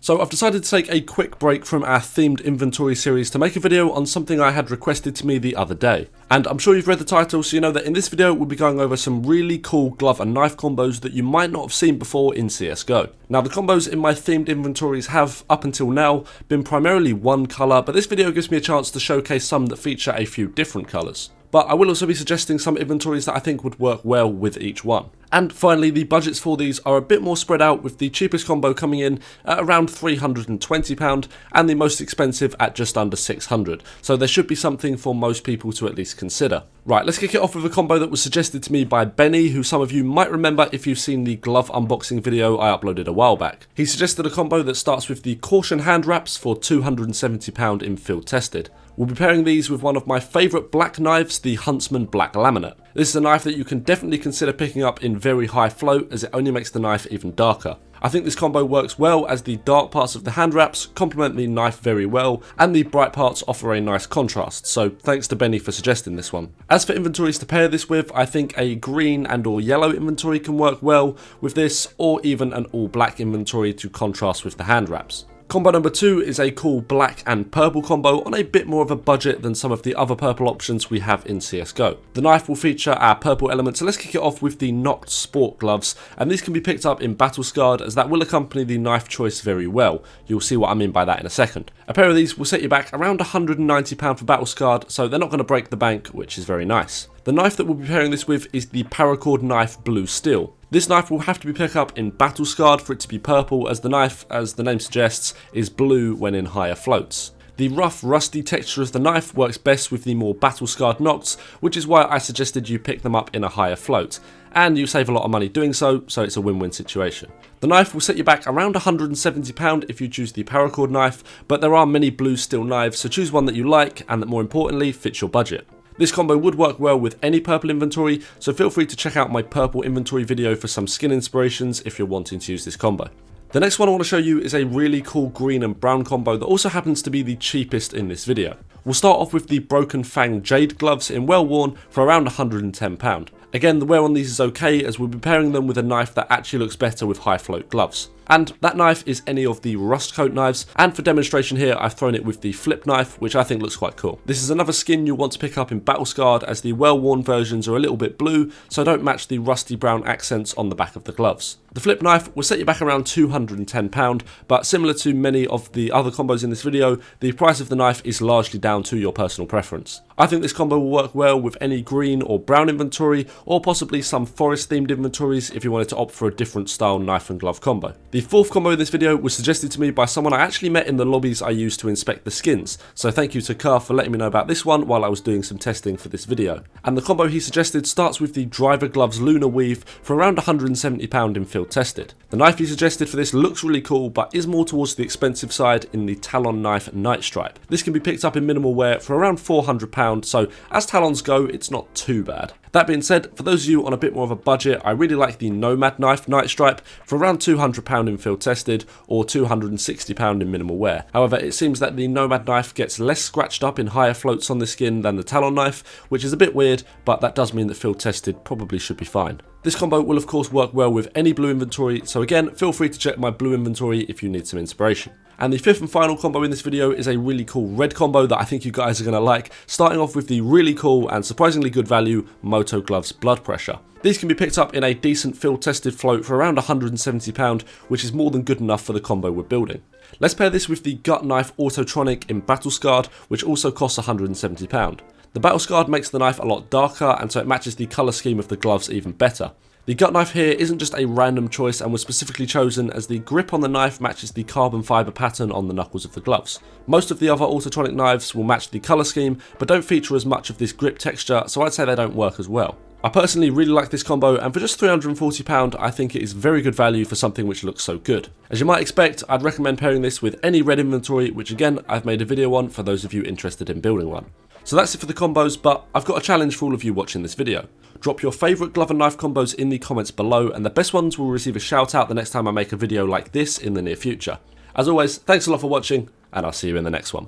So I've decided to take a quick break from our themed inventory series to make a video on something I had requested to me the other day. And I'm sure you've read the title, so you know that in this video we'll be going over some really cool glove and knife combos that you might not have seen before in CSGO. Now the combos in my themed inventories have, up until now, been primarily one colour, but this video gives me a chance to showcase some that feature a few different colours. But I will also be suggesting some inventories that I think would work well with each one. And finally, the budgets for these are a bit more spread out, with the cheapest combo coming in at around £320 and the most expensive at just under £600, so there should be something for most people to at least consider. Right, let's kick it off with a combo that was suggested to me by Benny, who some of you might remember if you've seen the glove unboxing video I uploaded a while back. He suggested a combo that starts with the Caution hand wraps for £270 in field tested. We'll be pairing these with one of my favourite black knives, the Huntsman Black Laminate. This is a knife that you can definitely consider picking up in very high float, as it only makes the knife even darker. I think this combo works well, as the dark parts of the hand wraps complement the knife very well, and the bright parts offer a nice contrast, so thanks to Benny for suggesting this one. As for inventories to pair this with, I think a green and or yellow inventory can work well with this, or even an all black inventory to contrast with the hand wraps. Combo number 2 is a cool black and purple combo on a bit more of a budget than some of the other purple options we have in CSGO. The knife will feature our purple element, so let's kick it off with the Noct Sport gloves, and these can be picked up in Battle Scarred, as that will accompany the knife choice very well. You'll see what I mean by that in a second. A pair of these will set you back around £190 for Battle Scarred, so they're not going to break the bank, which is very nice. The knife that we'll be pairing this with is the Paracord Knife Blue Steel. This knife will have to be picked up in Battle Scarred for it to be purple, as the knife, as the name suggests, is blue when in higher floats. The rough, rusty texture of the knife works best with the more Battle Scarred Nocts, which is why I suggested you pick them up in a higher float, and you save a lot of money doing so it's a win-win situation. The knife will set you back around £170 if you choose the Paracord knife, but there are many blue steel knives, so choose one that you like and that more importantly fits your budget. This combo would work well with any purple inventory, so feel free to check out my purple inventory video for some skin inspirations if you're wanting to use this combo. The next one I want to show you is a really cool green and brown combo that also happens to be the cheapest in this video. We'll start off with the Broken Fang Jade gloves in Well Worn for around £110. Again, the wear on these is okay, as we'll be pairing them with a knife that actually looks better with high float gloves. And that knife is any of the Rust Coat knives, and for demonstration here I've thrown it with the Flip knife, which I think looks quite cool. This is another skin you'll want to pick up in Battle Scarred, as the well worn versions are a little bit blue, so don't match the rusty brown accents on the back of the gloves. The Flip knife will set you back around £210, but similar to many of the other combos in this video, the price of the knife is largely down to your personal preference. I think this combo will work well with any green or brown inventory, or possibly some forest themed inventories if you wanted to opt for a different style knife and glove combo. The fourth combo in this video was suggested to me by someone I actually met in the lobbies I used to inspect the skins, so thank you to Car for letting me know about this one while I was doing some testing for this video. And the combo he suggested starts with the Driver Gloves Lunar Weave for around £170 in field tested. The knife he suggested for this looks really cool, but is more towards the expensive side in the Talon Knife Night Stripe. This can be picked up in minimal wear for around £400, so as Talons go, it's not too bad. That being said, for those of you on a bit more of a budget, I really like the Nomad Knife Night Stripe for around £200 in field tested, or £260 in minimal wear. However, it seems that the Nomad Knife gets less scratched up in higher floats on the skin than the Talon Knife, which is a bit weird, but that does mean that field tested probably should be fine. This combo will of course work well with any blue inventory, so again, feel free to check my blue inventory if you need some inspiration. And the fifth and final combo in this video is a really cool red combo that I think you guys are going to like, starting off with the really cool and surprisingly good value Moto Gloves Blood Pressure. These can be picked up in a decent field tested float for around £170, which is more than good enough for the combo we're building. Let's pair this with the Gut Knife Autotronic in Battle Scarred, which also costs £170. The Battle Scarred makes the knife a lot darker, and so it matches the colour scheme of the gloves even better. The gut knife here isn't just a random choice and was specifically chosen as the grip on the knife matches the carbon fibre pattern on the knuckles of the gloves. Most of the other Autotronic knives will match the colour scheme, but don't feature as much of this grip texture, so I'd say they don't work as well. I personally really like this combo, and for just £340 I think it is very good value for something which looks so good. As you might expect, I'd recommend pairing this with any red inventory, which again I've made a video on for those of you interested in building one. So that's it for the combos, but I've got a challenge for all of you watching this video. Drop your favourite glove and knife combos in the comments below, and the best ones will receive a shout out the next time I make a video like this in the near future. As always, thanks a lot for watching, and I'll see you in the next one.